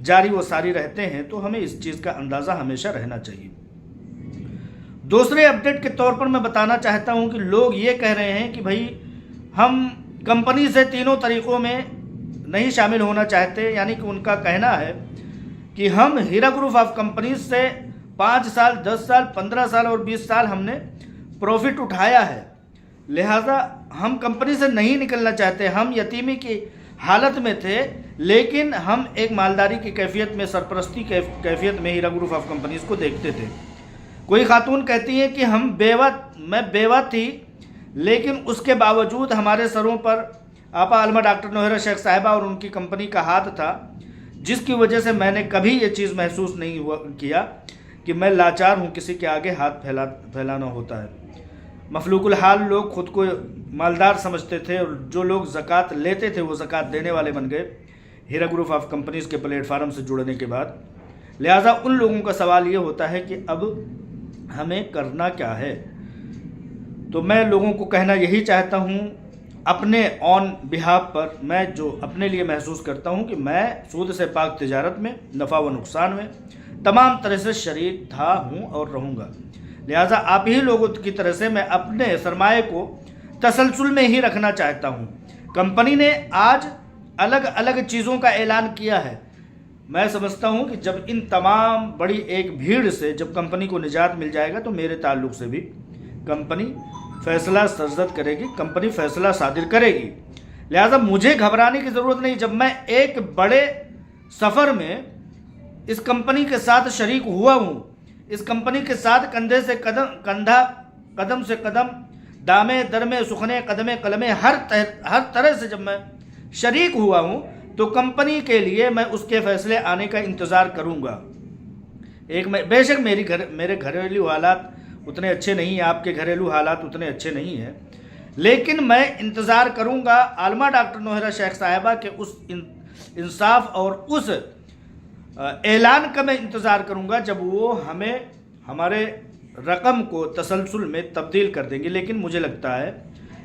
جاری و ساری رہتے ہیں، تو ہمیں اس چیز کا اندازہ ہمیشہ رہنا چاہیے۔ دوسرے اپڈیٹ کے طور پر میں بتانا چاہتا ہوں کہ لوگ یہ کہہ رہے ہیں کہ بھائی ہم کمپنی سے تینوں طریقوں میں نہیں شامل ہونا چاہتے، یعنی کہ ان کا کہنا ہے کہ ہم ہیرا گروپ آف کمپنیز سے 5 سال 10 سال 15 سال اور 20 سال ہم نے پروفٹ اٹھایا ہے، لہٰذا ہم کمپنی سے نہیں نکلنا چاہتے۔ ہم یتیمی کی حالت میں تھے، لیکن ہم ایک مالداری کی کیفیت میں، سرپرستی کیفیت میں ہیرا گروپ آف کمپنیز کو دیکھتے تھے۔ کوئی خاتون کہتی ہے کہ میں بیوہ تھی، لیکن اس کے باوجود ہمارے سروں پر آپا علمہ ڈاکٹر نوہرہ شیخ صاحبہ اور ان کی کمپنی کا ہاتھ تھا، جس کی وجہ سے میں نے کبھی یہ چیز محسوس نہیں کیا کہ میں لاچار ہوں، کسی کے آگے ہاتھ پھیلانا ہوتا ہے۔ مفلوق الحال لوگ خود کو مالدار سمجھتے تھے، اور جو لوگ زکوٰۃ لیتے تھے وہ زکوٰۃ دینے والے بن گئے ہیرا گروپ آف کمپنیز کے پلیٹ فارم سے جڑنے کے بعد۔ لہٰذا ان لوگوں کا سوال یہ ہوتا ہے کہ اب ہمیں کرنا کیا ہے؟ تو میں لوگوں کو کہنا یہی چاہتا ہوں، اپنے آن بہاف پر میں جو اپنے لیے محسوس کرتا ہوں کہ میں سود سے پاک تجارت میں، نفع و نقصان میں تمام طرح سے شریک تھا، ہوں اور رہوں گا۔ لہٰذا آپ ہی لوگوں کی طرح سے میں اپنے سرمایہ کو تسلسل میں ہی رکھنا چاہتا ہوں۔ کمپنی نے آج الگ الگ چیزوں کا اعلان کیا ہے، میں سمجھتا ہوں کہ جب ان تمام بڑی ایک بھیڑ سے جب کمپنی کو نجات مل جائے گا تو میرے تعلق سے بھی کمپنی فیصلہ سرزد کرے گی، کمپنی فیصلہ صادر کرے گی۔ لہٰذا مجھے گھبرانے کی ضرورت نہیں۔ جب میں ایک بڑے سفر میں اس کمپنی کے ساتھ شریک ہوا ہوں، اس کمپنی کے ساتھ کندھے سے کندھا، قدم سے قدم، دامے درمے سخنے قدمے قلمے، ہر طرح سے جب میں شریک ہوا ہوں تو کمپنی کے لیے میں اس کے فیصلے آنے کا انتظار کروں گا۔ بے شک میرے گھریلو حالات اتنے اچھے نہیں ہیں، آپ کے گھریلو حالات اتنے اچھے نہیں ہیں، لیکن میں انتظار کروں گا علمہ ڈاکٹر نوہرہ شیخ صاحبہ کے اس انصاف اور اس اعلان کا میں انتظار کروں گا جب وہ ہمارے رقم کو تسلسل میں تبدیل کر دیں گے۔ لیکن مجھے لگتا ہے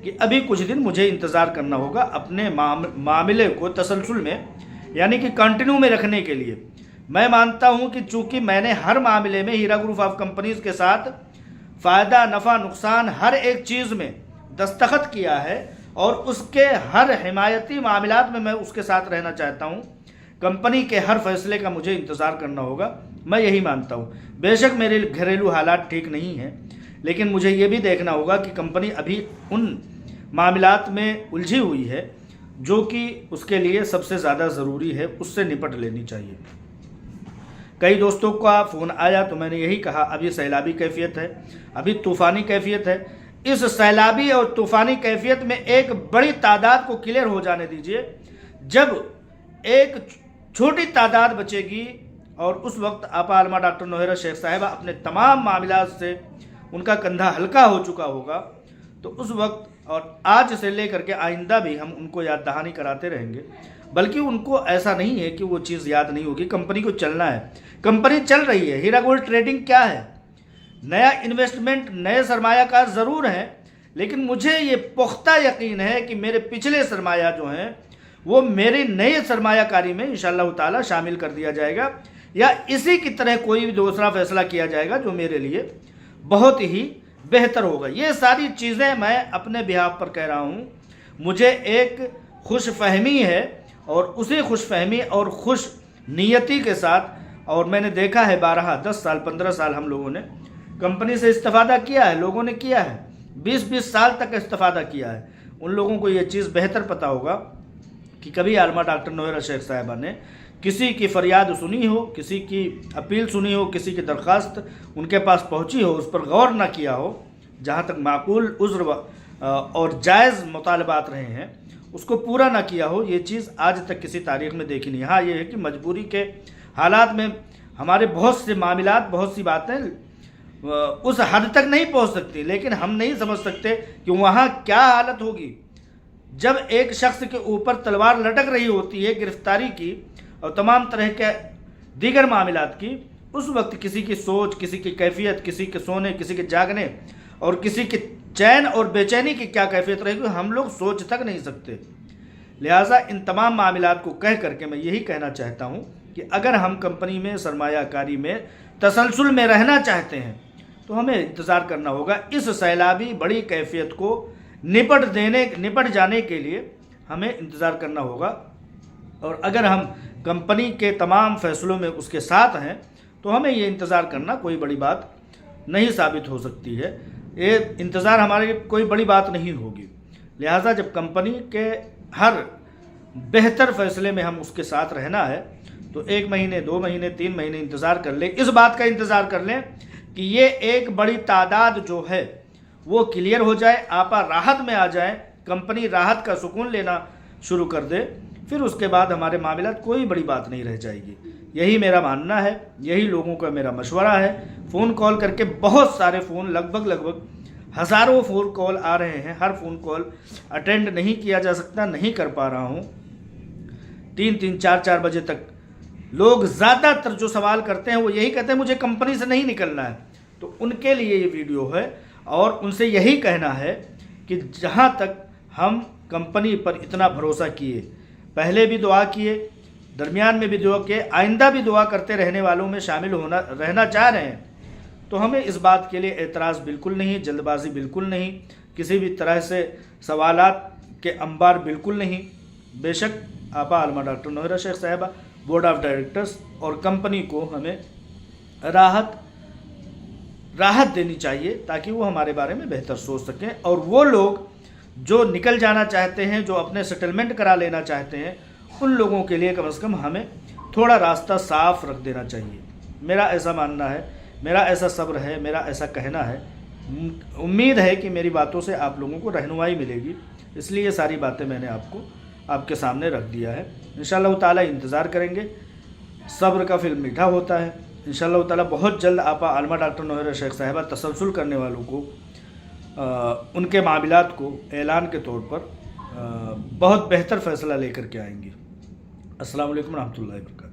کہ ابھی کچھ دن مجھے انتظار کرنا ہوگا اپنے معاملے کو تسلسل میں، یعنی کہ کنٹینیو میں رکھنے کے لیے۔ میں مانتا ہوں کہ چونکہ میں نے ہر معاملے میں ہیرا گروپ آف کمپنیز کے ساتھ فائدہ، نفع، نقصان ہر ایک چیز میں دستخط کیا ہے، اور اس کے ہر حمایتی معاملات میں اس کے ساتھ رہنا چاہتا ہوں، کمپنی کے ہر فیصلے کا مجھے انتظار کرنا ہوگا، میں یہی مانتا ہوں۔ بے شک میرے گھریلو حالات ٹھیک نہیں ہیں، لیکن مجھے یہ بھی دیکھنا ہوگا کہ کمپنی ابھی ان معاملات میں الجھی ہوئی ہے جو کہ اس کے لیے سب سے زیادہ ضروری ہے، اس سے نپٹ لینی چاہیے۔ کئی دوستوں کا فون آیا تو میں نے یہی کہا، ابھی سیلابی کیفیت ہے، ابھی طوفانی کیفیت ہے۔ اس سیلابی اور طوفانی کیفیت میں ایک بڑی تعداد کو کلیئر ہو جانے دیجیے، جب ایک چھوٹی تعداد بچے گی، اور اس وقت آپا علمہ ڈاکٹر نوہرہ شیخ صاحبہ اپنے تمام معاملات سے ان کا کندھا ہلکا ہو چکا ہوگا، تو اس وقت اور آج سے لے کر کے آئندہ بھی ہم ان کو یاد دہانی کراتے رہیں گے، بلکہ ان کو ایسا نہیں ہے کہ وہ چیز یاد نہیں ہوگی۔ کمپنی کو چلنا ہے، کمپنی چل رہی ہے۔ ہیرا گولڈ ٹریڈنگ کیا ہے؟ نیا انویسٹمنٹ، نئے سرمایہ کار ضرور ہیں، لیکن مجھے یہ پختہ یقین ہے کہ میرے پچھلے سرمایہ جو ہیں وہ میری نئی سرمایہ کاری میں انشاءاللہ تعالی شامل کر دیا جائے گا، یا اسی کی طرح کوئی بھی دوسرا فیصلہ کیا جائے گا جو میرے لیے بہت ہی بہتر ہوگا۔ یہ ساری چیزیں میں اپنے بہاف پر کہہ رہا ہوں۔ مجھے ایک خوش فہمی ہے، اور اسی خوش فہمی اور خوش نیتی کے ساتھ، اور میں نے دیکھا ہے 10 سال 15 سال ہم لوگوں نے کمپنی سے استفادہ کیا ہے، لوگوں نے کیا ہے، 20 سال تک استفادہ کیا ہے۔ ان لوگوں کو یہ چیز بہتر پتہ ہوگا کہ کبھی علمہ ڈاکٹر نوہرہ شیخ صاحبہ نے کسی کی فریاد سنی ہو، کسی کی اپیل سنی ہو، کسی کی درخواست ان کے پاس پہنچی ہو، اس پر غور نہ کیا ہو، جہاں تک معقول عذر اور جائز مطالبات رہے ہیں اس کو پورا نہ کیا ہو، یہ چیز آج تک کسی تاریخ میں دیکھی نہیں۔ ہاں یہ ہے کہ مجبوری کے حالات میں ہمارے بہت سے معاملات، بہت سی باتیں اس حد تک نہیں پہنچ سکتی، لیکن ہم نہیں سمجھ سکتے کہ وہاں کیا حالت ہوگی جب ایک شخص کے اوپر تلوار لٹک رہی ہوتی ہے گرفتاری کی اور تمام طرح کے دیگر معاملات کی۔ اس وقت کسی کی سوچ، کسی کی کیفیت، کسی کے سونے، کسی کے جاگنے اور کسی کے چین اور بے چینی کی کیا کیفیت رہے گی ہم لوگ سوچ تک نہیں سکتے۔ لہٰذا ان تمام معاملات کو کہہ کر کے میں یہی کہنا چاہتا ہوں کہ اگر ہم کمپنی میں سرمایہ کاری میں تسلسل میں رہنا چاہتے ہیں تو ہمیں انتظار کرنا ہوگا. اس سیلابی بڑی کیفیت کو نپٹ جانے کے لیے ہمیں انتظار کرنا ہوگا. اور اگر ہم کمپنی کے تمام فیصلوں میں اس کے ساتھ ہیں تو ہمیں یہ انتظار کرنا کوئی بڑی بات نہیں ثابت ہو سکتی ہے. یہ انتظار ہمارے لیے کوئی بڑی بات نہیں ہوگی. لہٰذا جب کمپنی کے ہر بہتر فیصلے میں ہم اس کے ساتھ رہنا ہے تو 1 مہینے 2 مہینے 3 مہینے انتظار کر لیں. اس بات کا انتظار کر لیں کہ یہ ایک بڑی تعداد جو ہے وہ کلیئر ہو جائے, آپا راحت میں آ جائیں, کمپنی راحت کا سکون لینا شروع کر دے. پھر اس کے بعد ہمارے معاملات کوئی بڑی بات نہیں رہ جائے گی. یہی میرا ماننا ہے, یہی لوگوں کا میرا مشورہ ہے. فون کال کر کے بہت سارے فون لگ بھگ ہزاروں فون کال آ رہے ہیں. ہر فون کال اٹینڈ نہیں کیا جا سکتا, نہیں کر پا رہا ہوں. 3 4 بجے تک لوگ زیادہ تر جو سوال کرتے ہیں وہ یہی کہتے ہیں مجھے کمپنی سے نہیں نکلنا ہے. تو ان کے لیے یہ ویڈیو ہے اور ان سے یہی کہنا ہے کہ جہاں تک ہم کمپنی پر اتنا بھروسہ کیے, پہلے بھی دعا کیے, درمیان میں بھی دعا کیے, آئندہ بھی دعا کرتے رہنے والوں میں شامل رہنا چاہ رہے ہیں, تو ہمیں اس بات کے لیے اعتراض بالکل نہیں, جلد بازی بالکل نہیں, کسی بھی طرح سے سوالات کے انبار بالکل نہیں. بے شک آپا عالمہ ڈاکٹر نوحیرہ شیخ صاحبہ, بورڈ آف ڈائریکٹرز اور کمپنی کو ہمیں راحت دینی چاہیے تاکہ وہ ہمارے بارے میں بہتر سوچ سکیں. اور وہ لوگ جو نکل جانا چاہتے ہیں, جو اپنے سیٹلمنٹ کرا لینا چاہتے ہیں, ان لوگوں کے لیے کم از کم ہمیں تھوڑا راستہ صاف رکھ دینا چاہیے. میرا ایسا ماننا ہے, میرا ایسا صبر ہے, میرا ایسا کہنا ہے. امید ہے کہ میری باتوں سے آپ لوگوں کو رہنمائی ملے گی, اس لیے یہ ساری باتیں میں نے آپ کے سامنے رکھ دیا ہے. انشاءاللہ تعالی انتظار کریں گے. صبر کا پھل میٹھا ہوتا ہے. انشاءاللہ تعالی بہت جلد آپا عالمہ ڈاکٹر نوحیرہ شیخ صاحبہ تسلسل کرنے والوں کو ان کے معاملات کو اعلان کے طور پر بہت بہتر فیصلہ لے کر کے آئیں گی. السلام علیکم ورحمۃ اللہ وبرکاتہ.